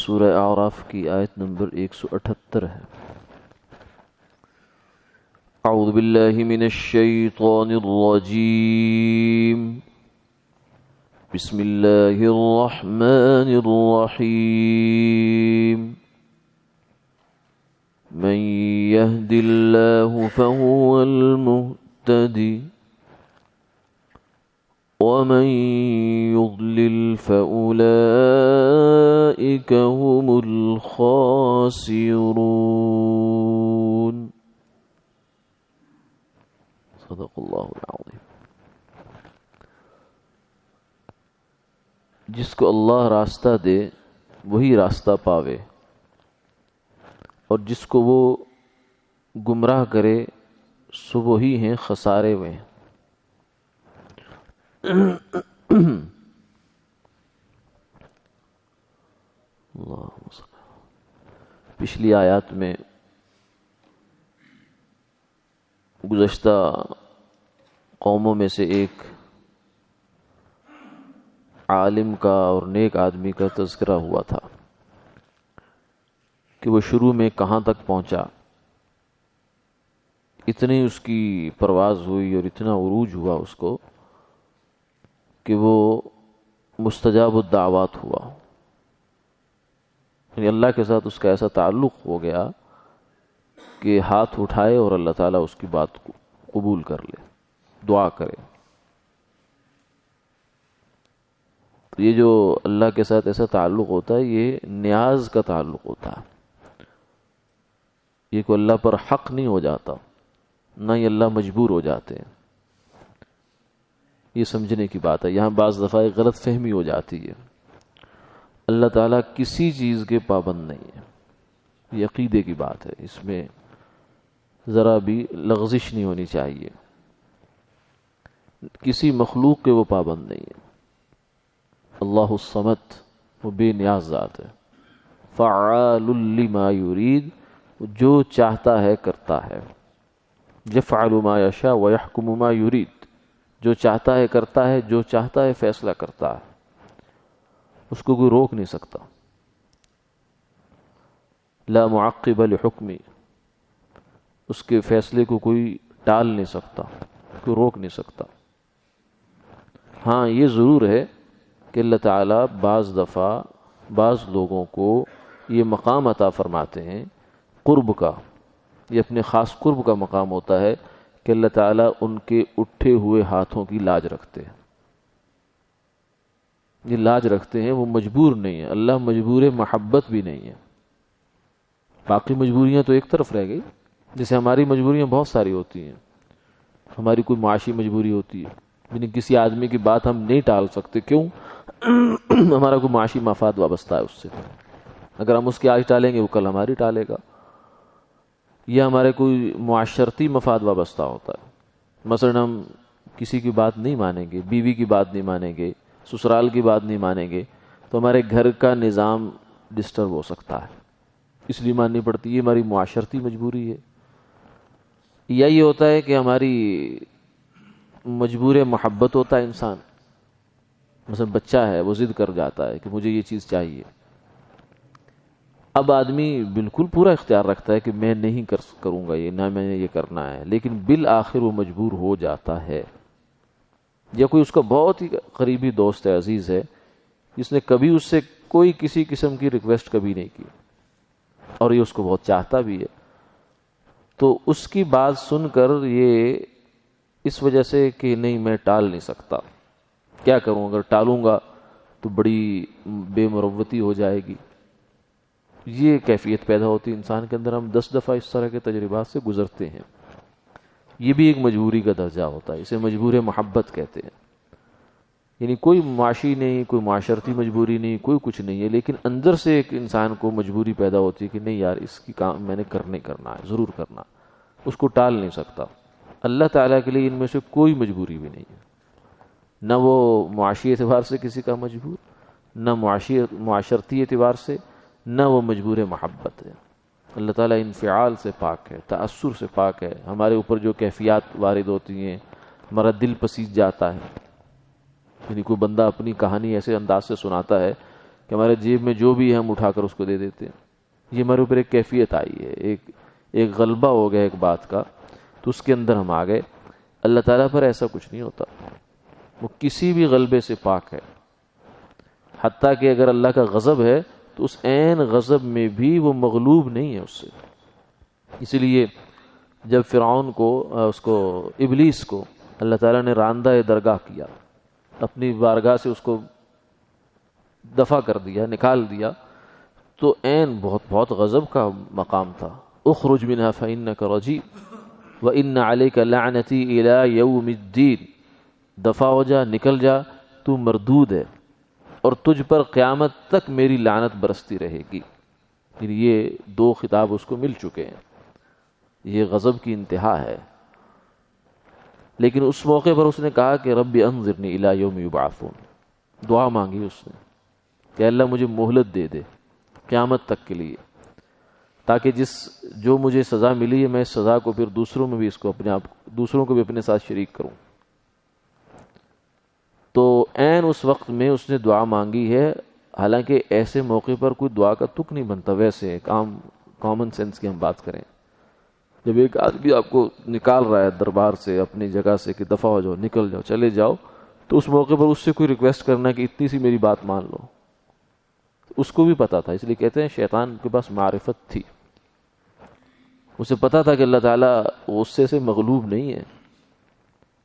سورہ اعراف کی آیت نمبر 178 ہے۔ اعوذ باللہ من الشیطان الرجیم، بسم اللہ الرحمن الرحیم، من يهد الله فهو المهتدي ومن يضلل فأولئك هم الخاسرون۔ صدق اللہ العظیم۔ جس کو اللہ راستہ دے وہی راستہ پاوے، اور جس کو وہ گمراہ کرے سو وہی ہیں خسارے میں۔ پچھلی آیات میں گزشتہ قوموں میں سے ایک عالم کا اور نیک آدمی کا تذکرہ ہوا تھا کہ وہ شروع میں کہاں تک پہنچا، اتنی اس کی پرواز ہوئی اور اتنا عروج ہوا اس کو کہ وہ مستجاب الدعوات ہوا، یعنی اللہ کے ساتھ اس کا ایسا تعلق ہو گیا کہ ہاتھ اٹھائے اور اللہ تعالیٰ اس کی بات کو قبول کر لے، دعا کرے۔ تو یہ جو اللہ کے ساتھ ایسا تعلق ہوتا ہے یہ نیاز کا تعلق ہوتا ہے، یہ کوئی اللہ پر حق نہیں ہو جاتا، نہ ہی اللہ مجبور ہو جاتے ہیں۔ یہ سمجھنے کی بات ہے۔ یہاں بعض دفعہ غلط فہمی ہو جاتی ہے۔ اللہ تعالیٰ کسی چیز کے پابند نہیں ہے، یہ عقیدے کی بات ہے، اس میں ذرا بھی لغزش نہیں ہونی چاہیے۔ کسی مخلوق کے وہ پابند نہیں ہے۔ اللہ الصمد، وہ بے نیاز ذات ہے، فعال لما یرید، جو چاہتا ہے کرتا ہے، یفعل ما یشاء ویحکم ما یرید، جو چاہتا ہے کرتا ہے، جو چاہتا ہے فیصلہ کرتا ہے، اس کو کوئی روک نہیں سکتا۔ لا معقب لحکمی، اس کے فیصلے کو کوئی ٹال نہیں سکتا، کوئی روک نہیں سکتا۔ ہاں یہ ضرور ہے کہ اللہ تعالیٰ بعض دفعہ بعض لوگوں کو یہ مقام عطا فرماتے ہیں قرب کا، یہ اپنے خاص قرب کا مقام ہوتا ہے کہ اللہ تعالیٰ ان کے اٹھے ہوئے ہاتھوں کی لاج رکھتے ہیں۔ یہ لاج رکھتے ہیں، وہ مجبور نہیں ہے، اللہ مجبور محبت بھی نہیں ہے۔ باقی مجبوریاں تو ایک طرف رہ گئی، جیسے ہماری مجبوریاں بہت ساری ہوتی ہیں۔ ہماری کوئی معاشی مجبوری ہوتی ہے، یعنی کسی آدمی کی بات ہم نہیں ٹال سکتے، کیوں؟ ہمارا کوئی معاشی مفاد وابستہ ہے اس سے، اگر ہم اس کی آج ٹالیں گے وہ کل ہماری ٹالے گا۔ یا ہمارے کوئی معاشرتی مفاد وابستہ ہوتا ہے، مثلا ہم کسی کی بات نہیں مانیں گے، بیوی کی بات نہیں مانیں گے، سسرال کی بات نہیں مانیں گے، تو ہمارے گھر کا نظام ڈسٹرب ہو سکتا ہے، اس لیے ماننی پڑتی ہے۔ یہ ہماری معاشرتی مجبوری ہے۔ یا یہ ہوتا ہے کہ ہماری مجبور محبت ہوتا ہے انسان، مثلا بچہ ہے وہ ضد کر جاتا ہے کہ مجھے یہ چیز چاہیے، اب آدمی بالکل پورا اختیار رکھتا ہے کہ میں نہیں کروں گا یہ، نہ میں نے یہ کرنا ہے، لیکن بالآخر وہ مجبور ہو جاتا ہے۔ یا کوئی اس کا بہت ہی قریبی دوست ہے، عزیز ہے، جس نے کبھی اس سے کوئی کسی قسم کی ریکویسٹ کبھی نہیں کی، اور یہ اس کو بہت چاہتا بھی ہے، تو اس کی بات سن کر یہ اس وجہ سے کہ نہیں میں ٹال نہیں سکتا، کیا کروں، اگر ٹالوں گا تو بڑی بے مروتی ہو جائے گی، یہ کیفیت پیدا ہوتی ہے انسان کے اندر۔ ہم 10 دفعہ اس طرح کے تجربات سے گزرتے ہیں۔ یہ بھی ایک مجبوری کا درجہ ہوتا ہے، اسے مجبور محبت کہتے ہیں۔ یعنی کوئی معاشی نہیں، کوئی معاشرتی مجبوری نہیں، کوئی کچھ نہیں ہے، لیکن اندر سے ایک انسان کو مجبوری پیدا ہوتی ہے کہ نہیں یار اس کی کام میں نے کرنا ہے، ضرور کرنا، اس کو ٹال نہیں سکتا۔ اللہ تعالیٰ کے لیے ان میں سے کوئی مجبوری بھی نہیں ہے، نہ وہ معاشی اعتبار سے کسی کا مجبور، نہ معاشرتی اعتبار سے، نہ وہ مجبور محبت ہے۔ اللہ تعالیٰ انفعال سے پاک ہے، تأثر سے پاک ہے۔ ہمارے اوپر جو کیفیات وارد ہوتی ہیں، ہمارا دل پسیج جاتا ہے، یعنی کوئی بندہ اپنی کہانی ایسے انداز سے سناتا ہے کہ ہمارے جیب میں جو بھی ہے ہم اٹھا کر اس کو دے دیتے ہیں. یہ ہمارے اوپر ایک کیفیت آئی ہے، ایک غلبہ ہو گیا ایک بات کا، تو اس کے اندر ہم آ گئے. اللہ تعالیٰ پر ایسا کچھ نہیں ہوتا، وہ کسی بھی غلبے سے پاک ہے. حتیٰ کہ اگر اللہ کا غضب ہے تو اس عین غضب میں بھی وہ مغلوب نہیں ہے اس سے. اسی لیے جب فرعون کو ابلیس کو اللہ تعالیٰ نے راندہ درگاہ کیا، اپنی بارگاہ سے اس کو دفع کر دیا، نکال دیا، تو عین بہت غضب کا مقام تھا. اخرج منها فإنك رجيم وإن عليك لعنتي إلى يوم الدين. دفع ہو جا، نکل جا، تو مردود ہے اور تجھ پر قیامت تک میری لعنت برستی رہے گی. یہ دو خطاب اس کو مل چکے ہیں، یہ غضب کی انتہا ہے. لیکن اس موقع پر اس نے کہا کہ رب انظرنی الی یوم یبعثون. دعا مانگی اس نے کہ اللہ مجھے مہلت دے دے قیامت تک کے لیے، تاکہ جو مجھے سزا ملی ہے میں اس سزا کو پھر دوسروں میں بھی دوسروں کو بھی اپنے ساتھ شریک کروں. تو عین اس وقت میں اس نے دعا مانگی ہے. حالانکہ ایسے موقع پر کوئی دعا کا تک نہیں بنتا. ویسے کامن سینس کی ہم بات کریں، جب ایک آدمی آپ کو نکال رہا ہے دربار سے، اپنی جگہ سے، کہ دفع ہو جاؤ، نکل جاؤ، چلے جاؤ، تو اس موقع پر اس سے کوئی ریکویسٹ کرنا کہ اتنی سی میری بات مان لو، اس کو بھی پتا تھا. اس لیے کہتے ہیں شیطان کے پاس معرفت تھی، اسے پتا تھا کہ اللہ تعالیٰ غصے سے مغلوب نہیں ہے.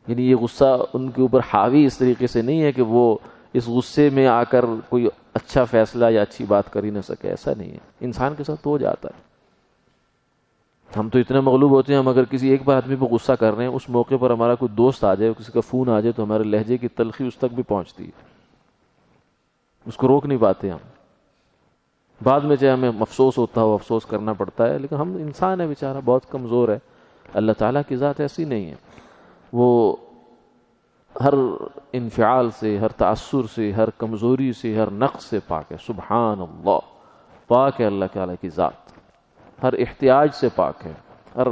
یعنی یہ غصہ ان کے اوپر حاوی اس طریقے سے نہیں ہے کہ وہ اس غصے میں آ کر کوئی اچھا فیصلہ یا اچھی بات کر ہی نہ سکے. ایسا نہیں ہے، انسان کے ساتھ ہو جاتا ہے. ہم تو اتنے مغلوب ہوتے ہیں، ہم اگر کسی ایک بار آدمی پہ غصہ کر رہے ہیں، اس موقع پر ہمارا کوئی دوست آ جائے، کسی کا فون آ جائے، تو ہمارے لہجے کی تلخی اس تک بھی پہنچتی ہے، اس کو روک نہیں پاتے ہم. بعد میں چاہے ہمیں افسوس ہوتا ہو، افسوس کرنا پڑتا ہے، لیکن ہم انسان ہے بیچارہ، بہت کمزور ہے. اللہ تعالیٰ کی ذات ایسی نہیں ہے، وہ ہر انفعال سے، ہر تأثر سے، ہر کمزوری سے، ہر نقص سے پاک ہے. سبحان اللہ، پاک ہے اللہ تعالیٰ کی ذات، ہر احتیاج سے پاک ہے، ہر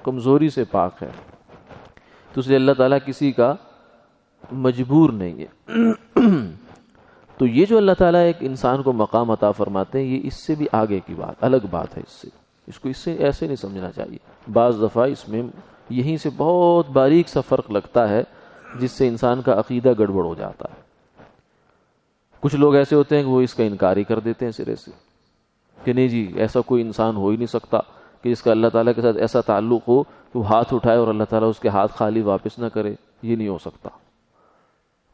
کمزوری سے پاک ہے. تو اس لیے اللہ تعالیٰ کسی کا مجبور نہیں ہے. تو یہ جو اللہ تعالیٰ ایک انسان کو مقام عطا فرماتے ہیں، یہ اس سے بھی آگے کی بات، الگ بات ہے. اس کو ایسے نہیں سمجھنا چاہیے. بعض دفعہ اس میں یہیں سے بہت باریک سا فرق لگتا ہے جس سے انسان کا عقیدہ گڑبڑ ہو جاتا ہے. کچھ لوگ ایسے ہوتے ہیں کہ وہ اس کا انکار ہی کر دیتے ہیں سرے سے، کہ نہیں جی ایسا کوئی انسان ہو ہی نہیں سکتا کہ جس کا اللہ تعالیٰ کے ساتھ ایسا تعلق ہو کہ وہ ہاتھ اٹھائے اور اللہ تعالیٰ اس کے ہاتھ خالی واپس نہ کرے. یہ نہیں ہو سکتا.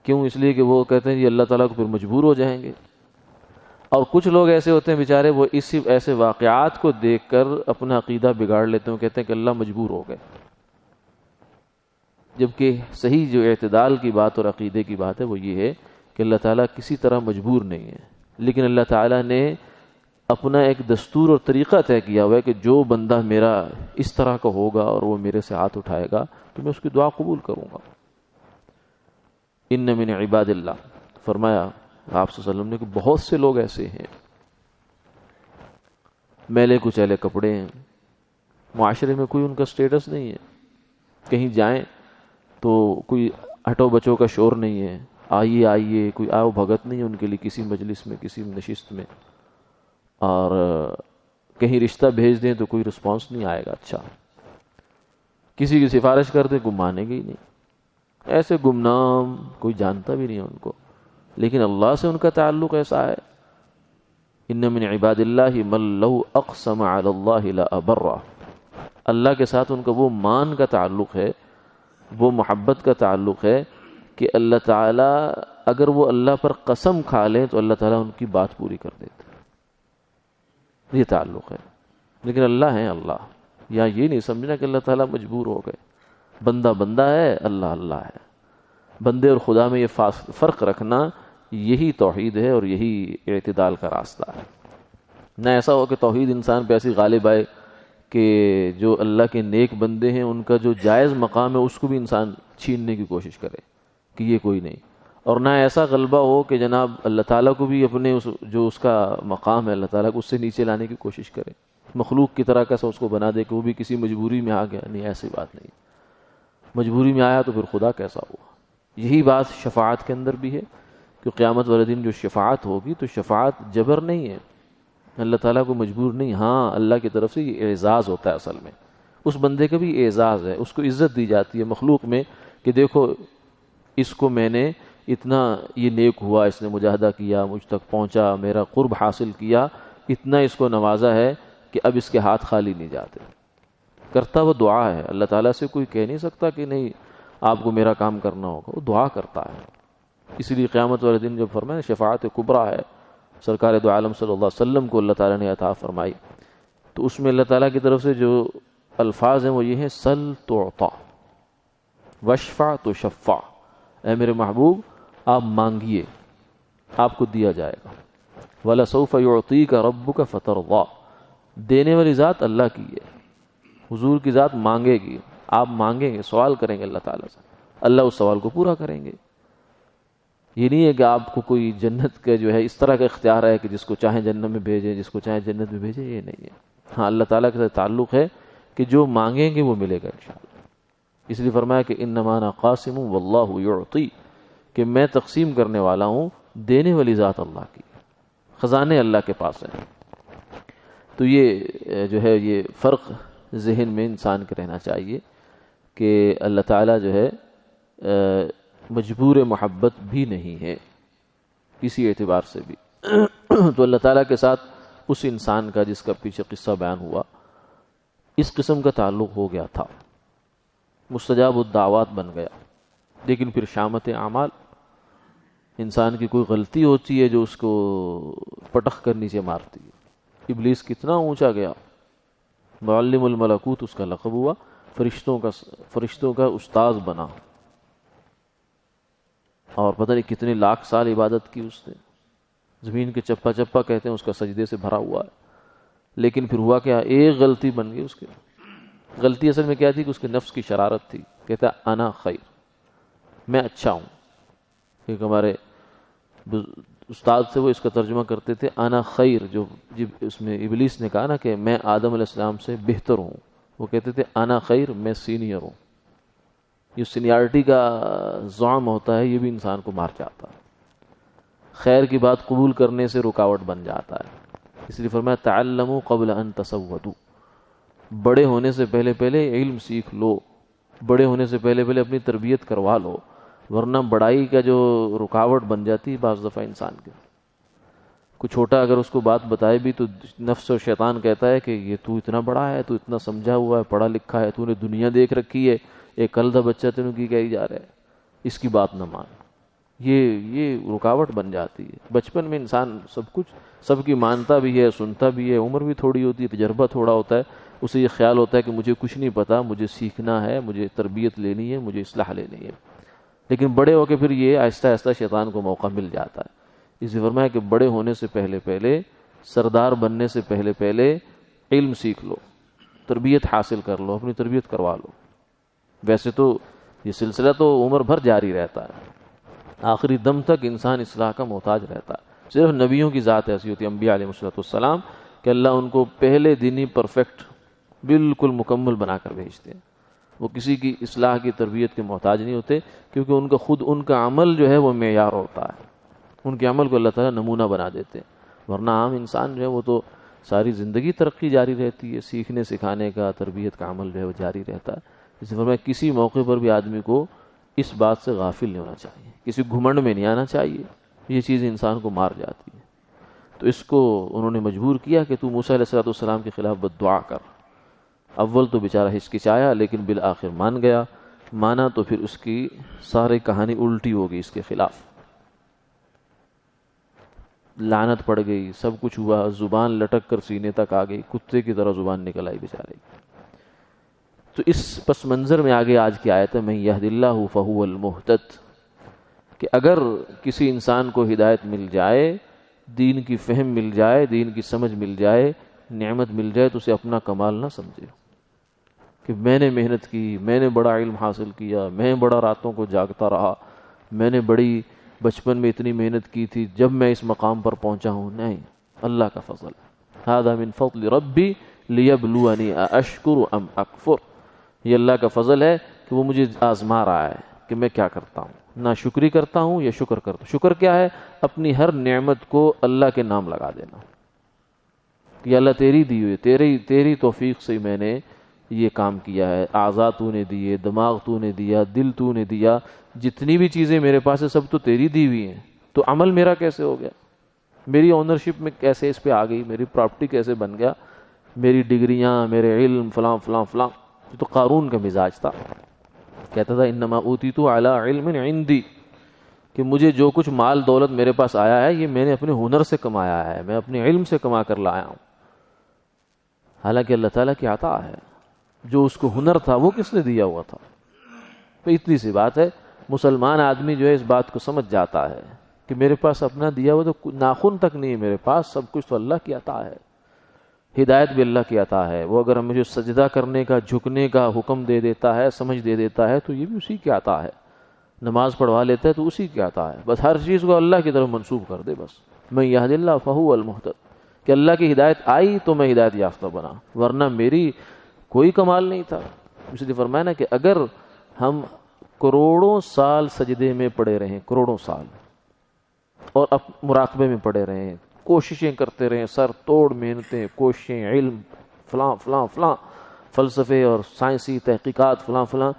کیوں؟ اس لیے کہ وہ کہتے ہیں جی اللہ تعالیٰ کو پھر مجبور ہو جائیں گے. اور کچھ لوگ ایسے ہوتے ہیں بیچارے، وہ ایسے واقعات کو دیکھ کر اپنا عقیدہ بگاڑ لیتے ہیں، کہتے ہیں کہ اللہ مجبور ہو گئے. جبکہ صحیح جو اعتدال کی بات اور عقیدے کی بات ہے وہ یہ ہے کہ اللہ تعالیٰ کسی طرح مجبور نہیں ہے، لیکن اللہ تعالیٰ نے اپنا ایک دستور اور طریقہ طے کیا ہوا ہے کہ جو بندہ میرا اس طرح کا ہوگا اور وہ میرے سے ہاتھ اٹھائے گا تو میں اس کی دعا قبول کروں گا. ان من عباد اللہ، فرمایا آپ صلی اللہ علیہ وسلم نے کہ بہت سے لوگ ایسے ہیں، میلے کچیلے کپڑے ہیں، معاشرے میں کوئی ان کا سٹیٹس نہیں ہے، کہیں جائیں تو کوئی ہٹو بچوں کا شور نہیں ہے، آئیے آئیے، کوئی آؤ بھگت نہیں ہے ان کے لیے کسی مجلس میں، کسی نشست میں. اور کہیں رشتہ بھیج دیں تو کوئی رسپانس نہیں آئے گا اچھا. کسی کی سفارش کر دیں کوئی مانے گا ہی نہیں. ایسے گمنام، کوئی جانتا بھی نہیں ہے ان کو. لیکن اللہ سے ان کا تعلق ایسا ہے، ان من عباد اللہ من لو اقسم علی اللہ لابرہ. اللہ کے ساتھ ان کا وہ مان کا تعلق ہے، وہ محبت کا تعلق ہے کہ اللہ تعالیٰ اگر وہ اللہ پر قسم کھا لیں تو اللہ تعالیٰ ان کی بات پوری کر دیتے. یہ تعلق ہے. لیکن اللہ ہے اللہ، یا یہ نہیں سمجھنا کہ اللہ تعالیٰ مجبور ہو گئے. بندہ بندہ ہے، اللہ اللہ ہے. بندے اور خدا میں یہ فرق رکھنا، یہی توحید ہے اور یہی اعتدال کا راستہ ہے. نہ ایسا ہو کہ توحید انسان پہ ایسی غالب آئے کہ جو اللہ کے نیک بندے ہیں ان کا جو جائز مقام ہے اس کو بھی انسان چھیننے کی کوشش کرے کہ یہ کوئی نہیں. اور نہ ایسا غلبہ ہو کہ جناب اللہ تعالیٰ کو بھی اپنے جو اس کا مقام ہے اللہ تعالیٰ کو اس سے نیچے لانے کی کوشش کرے، مخلوق کی طرح کیسا اس کو بنا دے کہ وہ بھی کسی مجبوری میں آ گیا. نہیں، ایسی بات نہیں. مجبوری میں آیا تو پھر خدا کیسا ہوا. یہی بات شفاعت کے اندر بھی ہے کہ قیامت والے دن جو شفاعت ہوگی تو شفاعت جبر نہیں ہے، اللہ تعالیٰ کو مجبور نہیں، ہاں اللہ کی طرف سے یہ اعزاز ہوتا ہے، اصل میں اس بندے کا بھی اعزاز ہے، اس کو عزت دی جاتی ہے مخلوق میں کہ دیکھو اس کو میں نے اتنا یہ نیک ہوا، اس نے مجاہدہ کیا، مجھ تک پہنچا، میرا قرب حاصل کیا، اتنا اس کو نوازا ہے کہ اب اس کے ہاتھ خالی نہیں جاتے۔ کرتا وہ دعا ہے، اللہ تعالیٰ سے کوئی کہہ نہیں سکتا کہ نہیں آپ کو میرا کام کرنا ہوگا، وہ دعا کرتا ہے۔ اسی لیے قیامت والے دن جب فرمایا شفاعت کبریٰ ہے، سرکار دو عالم صلی اللہ علیہ وسلم کو اللہ تعالیٰ نے عطا فرمائی، تو اس میں اللہ تعالیٰ کی طرف سے جو الفاظ ہیں وہ یہ ہیں سل تعطا واشفع تشفع، اے میرے محبوب آپ مانگیے آپ کو دیا جائے گا، وَلَسَوْفَ يُعْطِيكَ رَبُّكَ فَتَرْضَىٰ، دینے والی ذات اللہ کی ہے، حضور کی ذات مانگے گی، آپ مانگیں گے، سوال کریں گے اللہ تعالیٰ سے، اللہ اس سوال کو پورا کریں گے۔ یہ نہیں ہے کہ آپ کو کوئی جنت کا جو ہے اس طرح کا اختیار ہے کہ جس کو چاہیں جنت میں بھیجیں، جس کو چاہیں جنت میں بھیجیں، یہ نہیں ہے۔ ہاں اللہ تعالیٰ کے ساتھ تعلق ہے کہ جو مانگیں گے وہ ملے گا انشاءاللہ۔ اس لیے فرمایا کہ انما انا قاسم واللہ یعطی، کہ میں تقسیم کرنے والا ہوں، دینے والی ذات اللہ کی، خزانے اللہ کے پاس ہیں۔ تو یہ جو ہے یہ فرق ذہن میں انسان کے رہنا چاہیے کہ اللہ تعالیٰ جو ہے مجبور محبت بھی نہیں ہے کسی اعتبار سے بھی۔ تو اللہ تعالیٰ کے ساتھ اس انسان کا جس کا پیچھے قصہ بیان ہوا اس قسم کا تعلق ہو گیا تھا، مستجاب الدعوات بن گیا، لیکن پھر شامت اعمال، انسان کی کوئی غلطی ہوتی ہے جو اس کو پٹخ کر نیچے مارتی ہے۔ ابلیس کتنا اونچا گیا، معلم الملکوت اس کا لقب ہوا، فرشتوں کا استاذ بنا، اور پتہ نہیں کتنے لاکھ سال عبادت کی اس نے، زمین کے چپا چپا کہتے ہیں اس کا سجدے سے بھرا ہوا ہے، لیکن پھر ہوا کیا، ایک غلطی بن گئی اس کے۔ غلطی اصل میں کیا تھی کہ اس کے نفس کی شرارت تھی، کہتا انا خیر، میں اچھا ہوں۔ ایک ہمارے استاد سے وہ اس کا ترجمہ کرتے تھے انا خیر، جو جب اس میں ابلیس نے کہا نا کہ میں آدم علیہ السلام سے بہتر ہوں، وہ کہتے تھے انا خیر، میں سینئر ہوں۔ یہ سینیارٹی کا زعم ہوتا ہے، یہ بھی انسان کو مار جاتا ہے، خیر کی بات قبول کرنے سے رکاوٹ بن جاتا ہے۔ اس لیے فرمایا تعلموا قبل ان تسودوا، بڑے ہونے سے پہلے پہلے علم سیکھ لو، بڑے ہونے سے پہلے پہلے اپنی تربیت کروا لو، ورنہ بڑائی کا جو رکاوٹ بن جاتی ہے بعض دفعہ انسان کے۔ کوئی چھوٹا اگر اس کو بات بتائے بھی تو نفس اور شیطان کہتا ہے کہ یہ تو اتنا بڑا ہے، تو اتنا سمجھا ہوا ہے، پڑھا لکھا ہے، تو نے دنیا دیکھ رکھی ہے، ایک کلدہ بچہ تینوں کی کہی جا رہا ہے، اس کی بات نہ مان۔ یہ رکاوٹ بن جاتی ہے۔ بچپن میں انسان سب کچھ سب کی مانتا بھی ہے، سنتا بھی ہے، عمر بھی تھوڑی ہوتی ہے، تجربہ تھوڑا ہوتا ہے، اسے یہ خیال ہوتا ہے کہ مجھے کچھ نہیں پتا، مجھے سیکھنا ہے، مجھے تربیت لینی ہے، مجھے اصلاح لینی ہے۔ لیکن بڑے ہو کے پھر یہ آہستہ آہستہ شیطان کو موقع مل جاتا ہے۔ اس لیے فرمایا کہ بڑے ہونے سے پہلے پہلے، سردار بننے سے پہلے پہلے علم سیکھ لو، تربیت حاصل کر لو، اپنی تربیت کروا لو۔ ویسے تو یہ سلسلہ تو عمر بھر جاری رہتا ہے، آخری دم تک انسان اصلاح کا محتاج رہتا ہے۔ صرف نبیوں کی ذات ایسی ہوتی ہے، انبیاء علیہ السلام، کہ اللہ ان کو پہلے دن ہی پرفیکٹ، بالکل مکمل بنا کر بھیجتے ہیں۔ وہ کسی کی اصلاح کی تربیت کے محتاج نہیں ہوتے، کیونکہ ان کا عمل جو ہے وہ معیار ہوتا ہے، ان کے عمل کو اللہ تعالیٰ نمونہ بنا دیتے ہیں۔ ورنہ عام انسان جو ہے وہ تو ساری زندگی ترقی جاری رہتی ہے، سیکھنے سکھانے کا، تربیت کا عمل جو ہے وہ جاری رہتا ہے۔ اس لیے فرمایا کسی موقع پر بھی آدمی کو اس بات سے غافل نہیں ہونا چاہیے، کسی گھمنڈ میں نہیں آنا چاہیے، یہ چیز انسان کو مار جاتی ہے۔ تو اس کو انہوں نے مجبور کیا کہ تو موسیٰ علیہ السلام کے خلاف بد دعا کر۔ اول تو بیچارہ ہچکچایا، لیکن بالآخر مان گیا، مانا تو پھر اس کی ساری کہانی الٹی ہو گئی اس کے خلاف، لعنت پڑ گئی، سب کچھ ہوا، زبان لٹک کر سینے تک آ گئی، کتے کی طرح زبان نکل آئی بیچارے۔ تو اس پس منظر میں آگے آج کی آیت ہے من یہد اللہ فہو المہتد، کہ اگر کسی انسان کو ہدایت مل جائے، دین کی فہم مل جائے، دین کی سمجھ مل جائے، نعمت مل جائے، تو اسے اپنا کمال نہ سمجھے کہ میں نے محنت کی، میں نے بڑا علم حاصل کیا، میں بڑا راتوں کو جاگتا رہا، میں نے بڑی بچپن میں اتنی محنت کی تھی، جب میں اس مقام پر پہنچا ہوں۔ نہیں، اللہ کا فضل، ھذا من فضل ربی لیبلونی ااشکر ام اکفر، یہ اللہ کا فضل ہے کہ وہ مجھے آزما رہا ہے کہ میں کیا کرتا ہوں، نہ شکری کرتا ہوں یا شکر کرتا ہوں۔ شکر کیا ہے؟ اپنی ہر نعمت کو اللہ کے نام لگا دینا کہ اللہ تیری دی ہوئی، تیری توفیق سے میں نے یہ کام کیا ہے، اعضاء تو نے دیے، دماغ تو نے دیا، دل تو نے دیا، جتنی بھی چیزیں میرے پاس ہے سب تو تیری دی ہوئی ہیں، تو عمل میرا کیسے ہو گیا، میری اونرشپ میں کیسے اس پہ آ گئی، میری پراپرٹی کیسے بن گیا، میری ڈگریاں، میرے علم، فلاں فلاں فلاں۔ تو قارون کا مزاج تھا، کہتا تھا انما اوتیت علی علم عندی، کہ مجھے جو کچھ مال دولت میرے پاس آیا ہے یہ میں نے اپنے ہنر سے کمایا ہے، میں اپنے علم سے کما کر لایا ہوں۔ حالانکہ اللہ تعالیٰ کی عطا ہے، جو اس کو ہنر تھا وہ کس نے دیا ہوا تھا؟ تو اتنی سی بات ہے، مسلمان آدمی جو ہے اس بات کو سمجھ جاتا ہے کہ میرے پاس اپنا دیا ہوا تو ناخن تک نہیں ہے میرے پاس، سب کچھ تو اللہ کی عطا ہے، ہدایت بھی اللہ کی عطا ہے۔ وہ اگر مجھے سجدہ کرنے کا، جھکنے کا حکم دے دیتا ہے، سمجھ دے دیتا ہے، تو یہ بھی اسی کی عطا ہے۔ نماز پڑھوا لیتا ہے تو اسی کی عطا ہے، بس ہر چیز کو اللہ کی طرف منسوب کر دے۔ بس من یہد اللہ فہو المہتد، کہ اللہ کی ہدایت آئی تو میں ہدایت یافتہ بنا، ورنہ میری کوئی کمال نہیں تھا۔ اس لیے فرمایا نا کہ اگر ہم کروڑوں سال سجدے میں پڑے رہیں، کروڑوں سال، اور مراقبے میں پڑے رہیں، کوششیں کرتے رہیں، سر توڑ محنتیں، کوششیں، علم، فلاں فلاں فلاں، فلسفے اور سائنسی تحقیقات فلاں فلاں،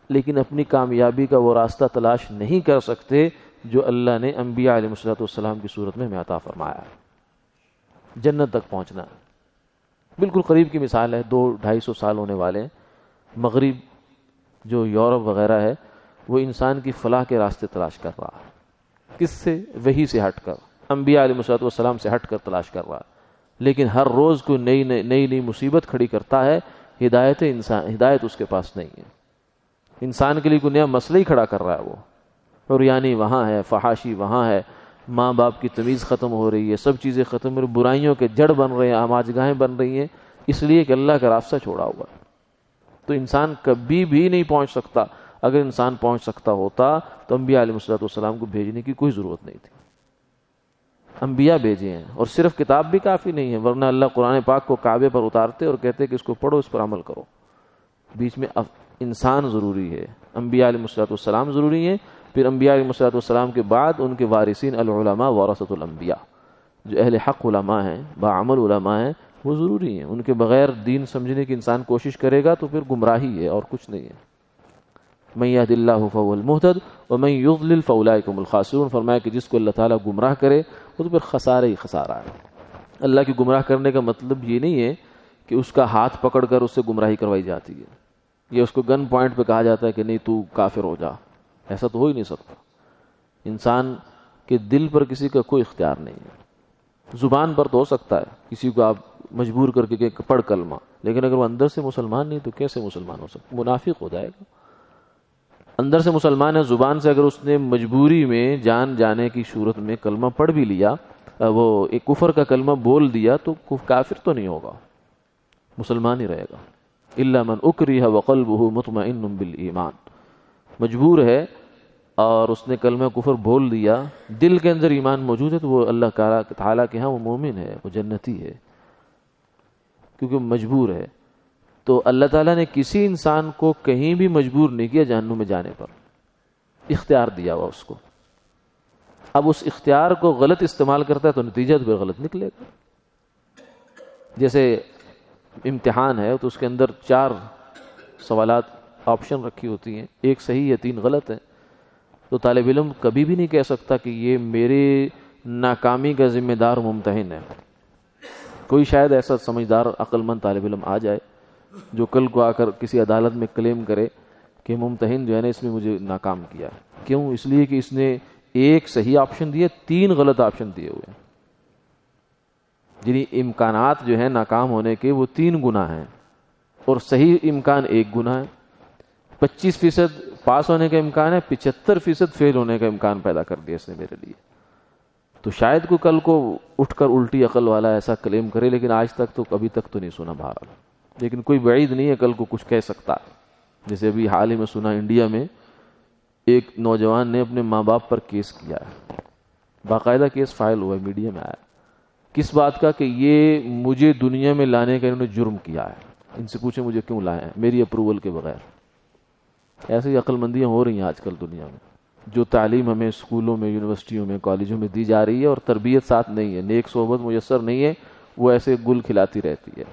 لیکن اپنی کامیابی کا وہ راستہ تلاش نہیں کر سکتے جو اللہ نے انبیاء علیہ السلام کی صورت میں ہمیں عطا فرمایا ہے۔ جنت تک پہنچنا بالکل قریب کی مثال ہے، 200-250 سال ہونے والے ہیں، مغرب جو یورپ وغیرہ ہے وہ انسان کی فلاح کے راستے تلاش کر رہا ہے، کس سے؟ وحی سے ہٹ کر، انبیاء علیہ السلام سے ہٹ کر تلاش کر رہا ہے، لیکن ہر روز کوئی نئی مصیبت کھڑی کرتا ہے، ہدایت اس کے پاس نہیں ہے، انسان کے لیے کوئی نیا مسئلہ ہی کھڑا کر رہا ہے وہ، اور یعنی وہاں ہے، فحاشی وہاں ہے، ماں باپ کی تمیز ختم ہو رہی ہے، سب چیزیں ختم ہو رہی، برائیوں کے جڑ بن رہے ہیں، آماجگاہیں بن رہی ہیں، اس لیے کہ اللہ کا راستہ چھوڑا ہوا ہے۔ تو انسان کبھی بھی نہیں پہنچ سکتا۔ اگر انسان پہنچ سکتا ہوتا تو انبیاء علیہ السلام کو بھیجنے کی کوئی ضرورت نہیں تھی، انبیاء بھیجے ہیں، اور صرف کتاب بھی کافی نہیں ہے، ورنہ اللہ قرآن پاک کو کعبے پر اتارتے اور کہتے کہ اس کو پڑھو، اس پر عمل کرو۔ بیچ میں انسان ضروری ہے، انبیاء علیہ السلام ضروری ہیں، پھر انبیاء علیہ السلام کے بعد ان کے وارثین العلماء ورثۃ الانبیاء، جو اہل حق علماء ہیں، باعمل علماء ہیں، وہ ضروری ہیں۔ ان کے بغیر دین سمجھنے کی انسان کوشش کرے گا تو پھر گمراہی ہے اور کچھ نہیں ہے۔ من یہد اللہ فہو المہتد ومن یضلل فاولئک هم الخاسرون، فرمایا کہ جس کو اللہ تعالیٰ گمراہ کرے وہ تو پھر خسارہ ہی خسارہ ہے۔ اللہ کی گمراہ کرنے کا مطلب یہ نہیں ہے کہ اس کا ہاتھ پکڑ کر اس سے گمراہی کروائی جاتی ہے، یا اس کو گن پوائنٹ پہ کہا جاتا ہے کہ نہیں تو کافر ہو جا، ایسا تو ہو ہی نہیں سکتا۔ انسان کے دل پر کسی کا کوئی اختیار نہیں ہے، زبان پر تو ہو سکتا ہے کسی کو آپ مجبور کر کے کہ پڑھ کلمہ، لیکن اگر وہ اندر سے مسلمان نہیں تو کیسے مسلمان ہو سکتا؟ منافق ہو جائے گا۔ اندر سے مسلمان ہے، زبان سے اگر اس نے مجبوری میں جان جانے کی صورت میں کلمہ پڑھ بھی لیا، وہ ایک کفر کا کلمہ بول دیا، تو کافر تو نہیں ہوگا، مسلمان ہی رہے گا۔ الا من اکرہ وقلبہ مطمئن بالایمان، مجبور ہے اور اس نے کلمہ کفر بول دیا، دل کے اندر ایمان موجود ہے، تو وہ اللہ تعالیٰ کے ہاں وہ مومن ہے، وہ جنتی ہے، کیونکہ مجبور ہے۔ تو اللہ تعالیٰ نے کسی انسان کو کہیں بھی مجبور نہیں کیا جہنم میں جانے پر، اختیار دیا ہوا اس کو۔ اب اس اختیار کو غلط استعمال کرتا ہے تو نتیجہ تو غلط نکلے گا۔ جیسے امتحان ہے تو اس کے اندر 4 سوالات آپشن رکھی ہوتی ہیں، ایک صحیح یا 3 غلط ہیں، تو طالب علم کبھی بھی نہیں کہہ سکتا کہ یہ میرے ناکامی کا ذمہ دار ممتحن ہے۔ کوئی شاید ایسا سمجھدار عقل مند طالب علم آ جائے جو کل کو آ کر کسی عدالت میں کلیم کرے کہ ممتحن جو ہے نا اس میں مجھے ناکام کیا۔ کیوں؟ اس لیے کہ اس نے ایک صحیح آپشن دیا، 3 غلط آپشن دیے ہوئے ہیں، جنہیں امکانات جو ہیں ناکام ہونے کے وہ 3 گنا ہیں، اور صحیح امکان 1 گنا ہے۔ 25% پاس ہونے کا امکان ہے، 75% فیل ہونے کا امکان پیدا کر دیا اس نے میرے لیے۔ تو شاید کوئی کل کو اٹھ کر الٹی عقل والا ایسا کلیم کرے، لیکن آج تک تو کبھی تک تو نہیں سنا بہرحال، لیکن کوئی بعید نہیں ہے کل کو کچھ کہہ سکتا ہے۔ جیسے ابھی حال ہی میں سنا انڈیا میں ایک نوجوان نے اپنے ماں باپ پر کیس کیا ہے، باقاعدہ کیس فائل ہوا ہے، میڈیا میں آیا، کس بات کا؟ کہ یہ مجھے دنیا میں لانے کا انہوں نے جرم کیا ہے، ان سے پوچھیں مجھے کیوں لائے ہیں، میری اپروول کے بغیر۔ ایسی عقل مندیاں ہو رہی ہیں آج کل دنیا میں. جو تعلیم ہمیں اسکولوں میں، یونیورسٹیوں میں، کالجوں میں دی جا رہی ہے اور تربیت ساتھ نہیں ہے، نیک صحبت میسر نہیں ہے، وہ ایسے گل کھلاتی رہتی ہے.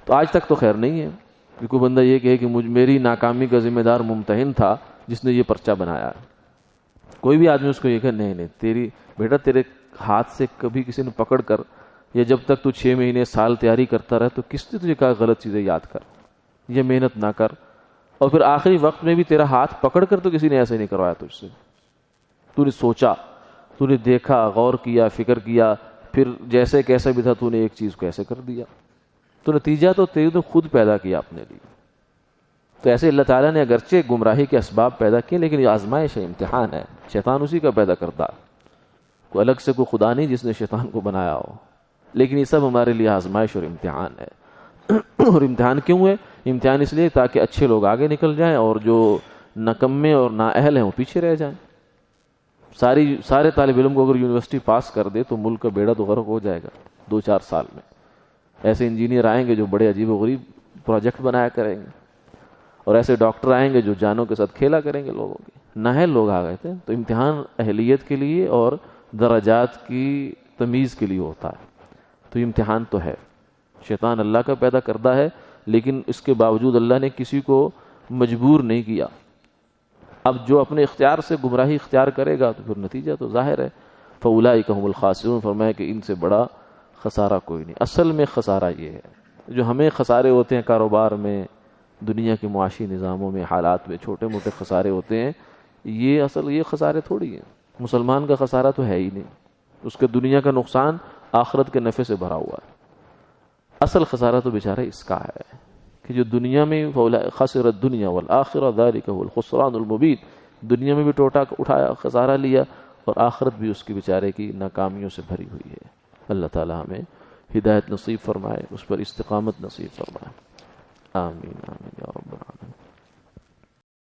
تو آج تک تو خیر نہیں ہے کہ کوئی بندہ یہ کہے کہ میری ناکامی کا ذمہ دار ممتحن تھا جس نے یہ پرچہ بنایا. کوئی بھی آدمی اس کو یہ کہ نہیں بیٹا تیرے ہاتھ سے کبھی کسی نے پکڑ کر، یا جب تک تو 6 مہینے سال تیاری کرتا رہے تو کس نے تجھے کہا غلط چیزیں یاد کر، یہ محنت نہ کر، اور پھر آخری وقت میں بھی تیرا ہاتھ پکڑ کر تو کسی نے ایسے نہیں کروایا تجھ سے. تو نے سوچا، تو نے دیکھا، غور کیا، فکر کیا، پھر جیسے کیسا بھی تھا تو نے ایک چیز کو ایسے کر دیا. تو نتیجہ تو تیری تو خود پیدا کیا اپنے لیے. تو ایسے اللہ تعالیٰ نے اگرچہ گمراہی کے اسباب پیدا کیے، لیکن یہ آزمائش ہے، امتحان ہے. شیطان اسی کا پیدا کرتا، کوئی الگ سے کوئی خدا نہیں جس نے شیطان کو بنایا ہو، لیکن یہ سب ہمارے لیے آزمائش اور امتحان ہے. اور امتحان کیوں ہے؟ امتحان اس لیے تاکہ اچھے لوگ آگے نکل جائیں اور جو نکمے اور نااہل ہیں وہ پیچھے رہ جائیں. سارے طالب علم کو اگر یونیورسٹی پاس کر دے تو ملک کا بیڑا تو غرق ہو جائے گا 2-4 سال میں. ایسے انجینئر آئیں گے جو بڑے عجیب و غریب پروجیکٹ بنایا کریں گے، اور ایسے ڈاکٹر آئیں گے جو جانوں کے ساتھ کھیلا کریں گے لوگوں کی. نااہل لوگ آ گئے تھے. تو امتحان اہلیت کے لیے اور درجات کی تمیز کے لیے ہوتا ہے. تو امتحان تو ہے، شیطان اللہ کا پیدا کردہ ہے، لیکن اس کے باوجود اللہ نے کسی کو مجبور نہیں کیا. اب جو اپنے اختیار سے گمراہی اختیار کرے گا تو پھر نتیجہ تو ظاہر ہے. فَأُولَٰئِكَ هُمُ الْخَاسِرُونَ، فرمایا کہ ان سے بڑا خسارہ کوئی نہیں. اصل میں خسارہ یہ ہے جو ہمیں خسارے ہوتے ہیں کاروبار میں، دنیا کے معاشی نظاموں میں، حالات میں چھوٹے موٹے خسارے ہوتے ہیں، یہ خسارے تھوڑی ہیں. مسلمان کا خسارہ تو ہے ہی نہیں، اس کے دنیا کا نقصان آخرت کے نفع سے بھرا ہوا ہے. اصل خسارہ تو بیچارہ اس کا ہے کہ جو دنیا میں خسر الدنیا والآخرہ ذالک هو الخسران المبین، دنیا میں بھی ٹوٹا اٹھایا، خسارہ لیا، اور آخرت بھی اس کی بیچارے کی ناکامیوں سے بھری ہوئی ہے. اللہ تعالی ہمیں ہدایت نصیب فرمائے، اس پر استقامت نصیب فرمائے. آمین آمین یا رب.